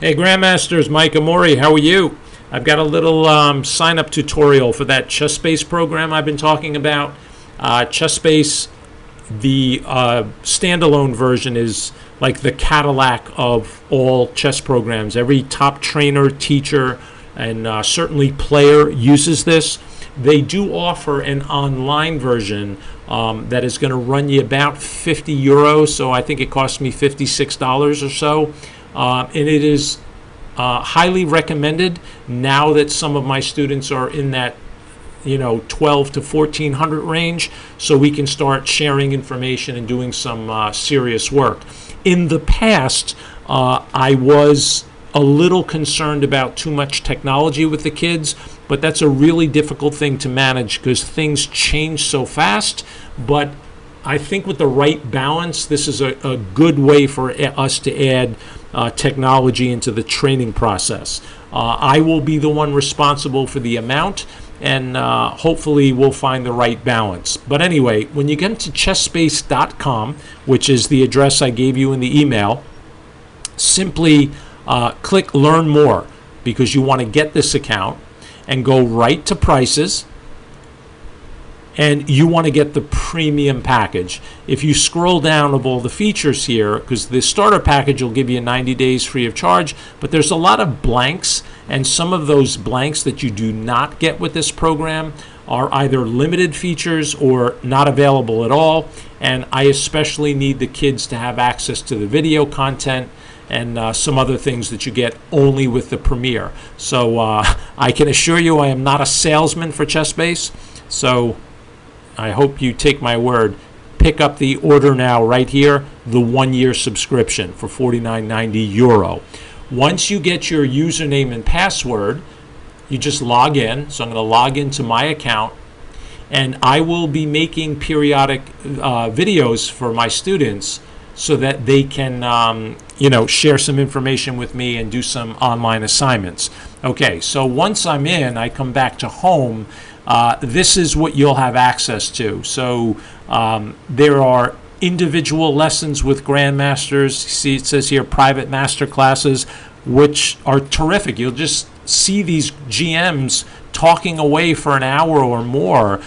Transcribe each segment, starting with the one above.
Hey Grandmasters, Mike Amori, how are you? I've got a little sign-up tutorial for that Chessbase program I've been talking about. Chessbase, the standalone version, is like the Cadillac of all chess programs. Every top trainer, teacher, and certainly player uses this. They do offer an online version that is going to run you about €50, so I think it cost me $56 or so. And it is highly recommended now that some of my students are in that 12 to 1400 range, so we can start sharing information and doing some serious work. In the past, I was a little concerned about too much technology with the kids, but that's a really difficult thing to manage because things change so fast. But I think with the right balance, this is a good way for us to add technology into the training process. I will be the one responsible for the amount, and hopefully we'll find the right balance. But anyway, when you get to chessbase.com, which is the address I gave you in the email, simply click Learn More, because you want to get this account, and go right to Prices. And you want to get the premium package. If you scroll down of all the features here, because the starter package will give you 90 days free of charge, but there's a lot of blanks, and some of those blanks that you do not get with this program are either limited features or not available at all. And I especially need the kids to have access to the video content and some other things that you get only with the Premier. So I can assure you I am not a salesman for Chessbase. So I hope you take my word. Pick up the order now right here, the 1-year subscription for €49.90. Once you get your username and password, you just log in. So I'm going to log into my account, and I will be making periodic videos for my students so that they can share some information with me and do some online assignments. Okay, so once I'm in, I come back to home. This is what you'll have access to. So there are individual lessons with grandmasters. See, it says here private master classes, which are terrific. You'll just see these GMs talking away for an hour or more,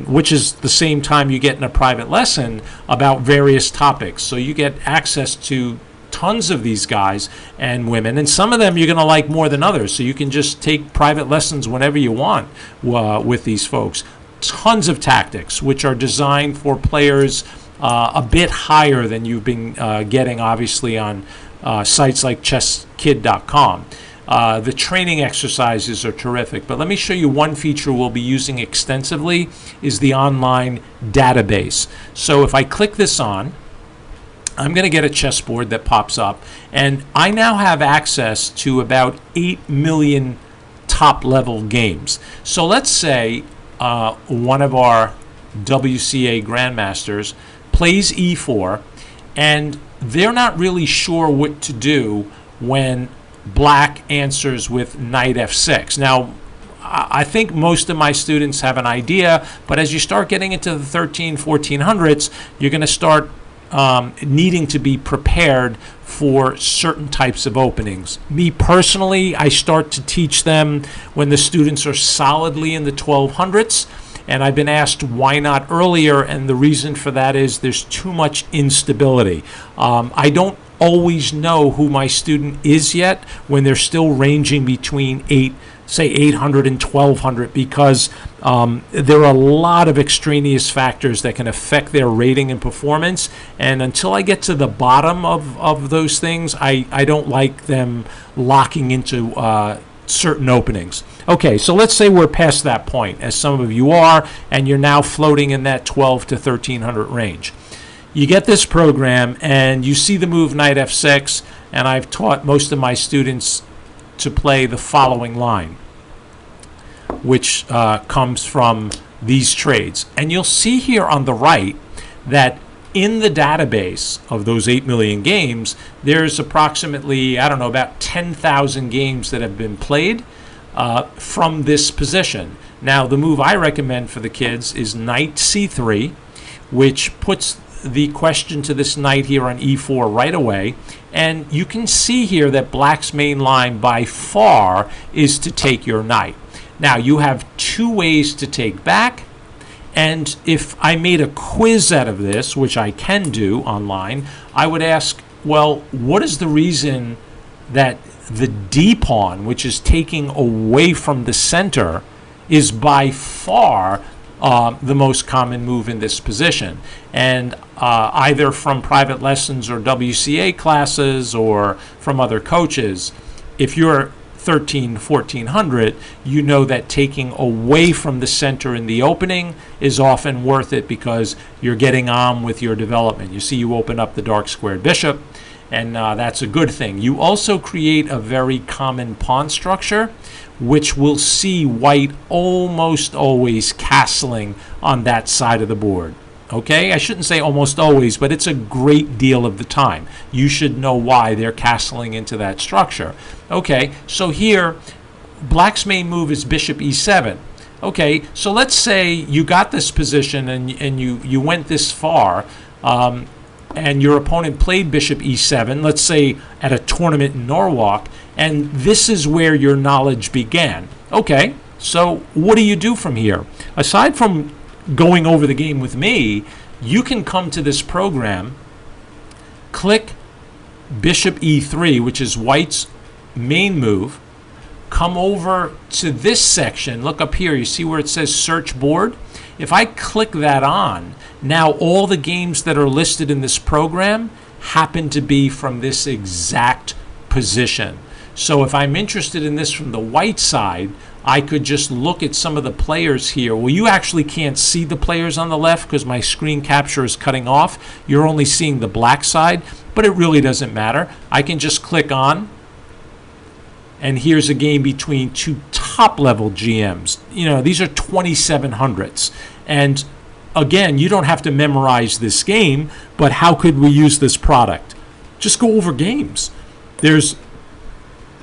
which is the same time you get in a private lesson about various topics. So you get access to tons of these guys and women, and some of them you're going to like more than others, so you can just take private lessons whenever you want with these folks. Tons of tactics which are designed for players a bit higher than you've been getting obviously on sites like chesskid.com. The training exercises are terrific, but let me show you one feature we'll be using extensively is the online database. So if I click this on, I'm going to get a chessboard that pops up, and I now have access to about 8 million top-level games. So let's say one of our WCA grandmasters plays e4, and they're not really sure what to do when black answers with knight f6. Now, I think most of my students have an idea, but as you start getting into the 1400s, you're going to start needing to be prepared for certain types of openings. Me personally, I start to teach them when the students are solidly in the 1200s, and I've been asked why not earlier, and the reason for that is there's too much instability. I don't always know who my student is yet when they're still ranging between 800 and 1200, because there are a lot of extraneous factors that can affect their rating and performance, and until I get to the bottom of those things, I don't like them locking into certain openings. Okay, so let's say we're past that point, as some of you are, and you're now floating in that 12 to 1300 range. You get this program and you see the move knight f6, and I've taught most of my students to play the following line, which comes from these trades. And you'll see here on the right that in the database of those 8 million games, there's approximately, I don't know, about 10,000 games that have been played from this position. Now, the move I recommend for the kids is knight c3, which puts the question to this knight here on e4 right away, And you can see here that black's main line by far is to take your knight. Now, you have two ways to take back. And if I made a quiz out of this, which I can do online, I would ask, well, what is the reason that the D pawn, which is taking away from the center, is by far the most common move in this position? And either from private lessons or WCA classes or from other coaches, if you're 1400, you know that taking away from the center in the opening is often worth it because you're getting on with your development. You see, you open up the dark squared bishop, and that's a good thing. You also create a very common pawn structure, which will see white almost always castling on that side of the board. Okay, I shouldn't say almost always, but it's a great deal of the time. You should know why they're castling into that structure. Okay, so here, black's main move is bishop e7. Okay, so let's say you got this position and you went this far, and your opponent played bishop e7, let's say at a tournament in Norwalk, and this is where your knowledge began. Okay, so what do you do from here? Aside from going over the game with me, you can come to this program, click bishop e3, which is white's main move, come over to this section, look up here, you see where it says search board? If I click that on, now all the games that are listed in this program happen to be from this exact position. So if I'm interested in this from the white side, I could just look at some of the players here. Well, you actually can't see the players on the left because my screen capture is cutting off. You're only seeing the black side, but it really doesn't matter. I can just click on, and here's a game between two top-level GMs. You know, these are 2700s. And again, you don't have to memorize this game, but how could we use this product? Just go over games. There's,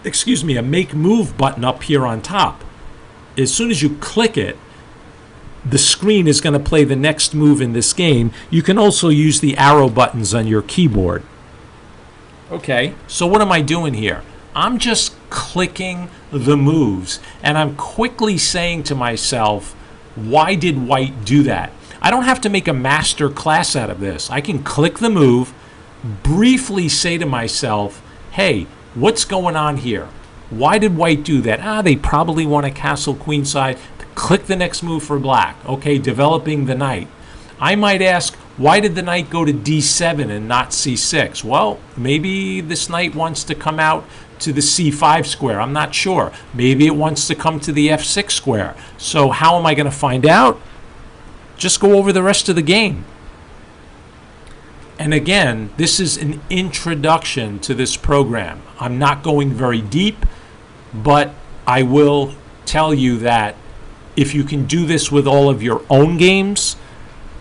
excuse me, a make move button up here on top. As soon as you click it, the screen is going to play the next move in this game. You can also use the arrow buttons on your keyboard. Okay, so what am I doing here? I'm just clicking the moves, and I'm quickly saying to myself, why did white do that? I don't have to make a master class out of this. I can click the move, briefly say to myself, hey, what's going on here? Why did white do that? They probably want to castle queenside. Click the next move for black. Okay, developing the knight. I might ask, why did the knight go to d7 and not c6? Well, maybe this knight wants to come out to the c5 square. I'm not sure. Maybe it wants to come to the f6 square. So how am I going to find out? Just go over the rest of the game. And again, this is an introduction to this program. I'm not going very deep, but I will tell you that if you can do this with all of your own games,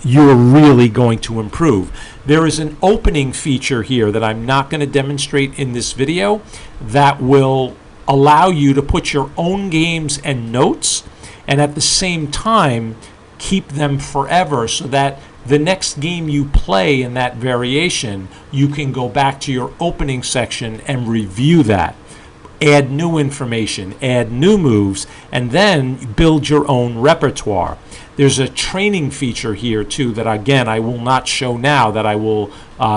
you're really going to improve. There is an opening feature here that I'm not going to demonstrate in this video that will allow you to put your own games and notes, and at the same time keep them forever so that the next game you play in that variation, you can go back to your opening section and review that. Add new information, add new moves, and then build your own repertoire. There's a training feature here too that again I will not show now, that I will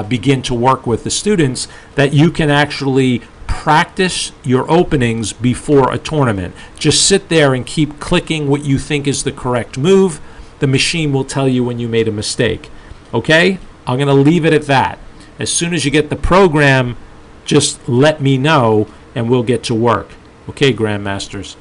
begin to work with the students, that you can actually practice your openings before a tournament. Just sit there and keep clicking what you think is the correct move. The machine will tell you when you made a mistake. Okay? I'm going to leave it at that. As soon as you get the program, just let me know and we'll get to work. Okay, Grandmasters?